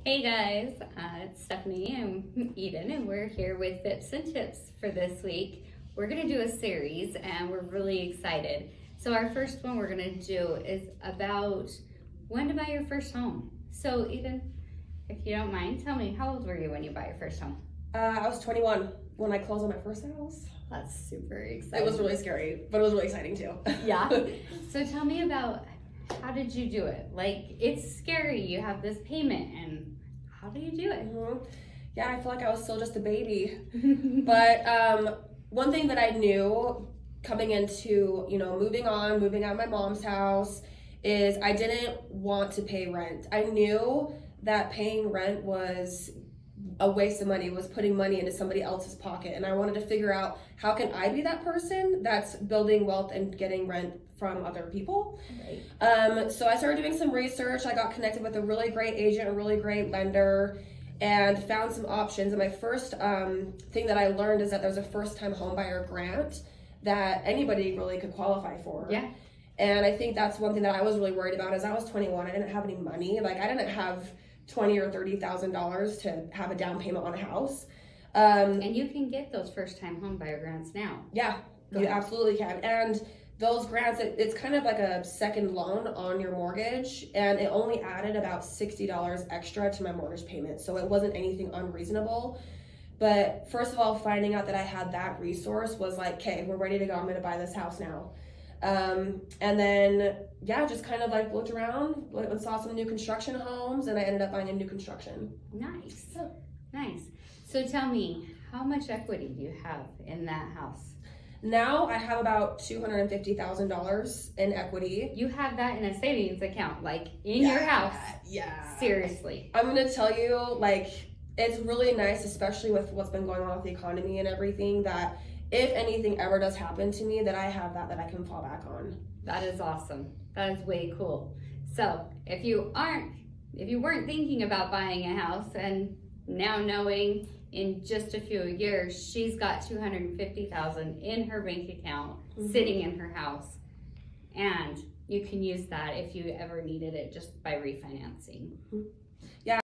Hey guys, it's Stephanie and Eden, and we're here with Tips and Tips for this week. We're going to do a series and we're really excited. So, our first one we're going to do is about when to buy your first home. So, Eden, if you don't mind, tell me, how old were you when you bought your first home? I was 21 when I closed on my first house. That's super exciting. It was really scary, but it was really exciting too. Yeah. So, tell me about how did you do it? Like, it's scary. You have this payment, and how do you do it? Yeah, I feel like I was still just a baby. But one thing that I knew coming into, moving out of my mom's house is I didn't want to pay rent. I knew that paying rent was a waste of money, was putting money into somebody else's pocket. And I wanted to figure out, how can I be that person that's building wealth and getting rent from other people? Right. So I started doing some research. I got connected with a really great agent, a really great lender, and found some options. And my first thing that I learned is that there's a first-time homebuyer grant that anybody really could qualify for. Yeah. And I think that's one thing that I was really worried about. Is I was 21, I didn't have any money. Like, I didn't have $20,000 or $30,000 to have a down payment on a house. And you can get those first-time home buyer grants now. Yeah, you absolutely can. And those grants, it's kind of like a second loan on your mortgage, and it only added about $60 extra to my mortgage payment. So it wasn't anything unreasonable. But first of all, finding out that I had that resource was like, okay, we're ready to go. I'm going to buy this house now. And then, just kind of like looked around and saw some new construction homes, and I ended up buying a new construction. Nice. Nice. So tell me, how much equity do you have in that house? Now I have about $250,000 in equity. You have that in a savings account, like in your house. Yeah. Seriously. I'm going to tell you, like, it's really nice, especially with what's been going on with the economy and everything, that if anything ever does happen to me, that I have that I can fall back on. That is awesome. That is way cool. So if you weren't thinking about buying a house, and now knowing in just a few years she's got $250,000 in her bank account, sitting in her house, and you can use that if you ever needed it just by refinancing. Yeah,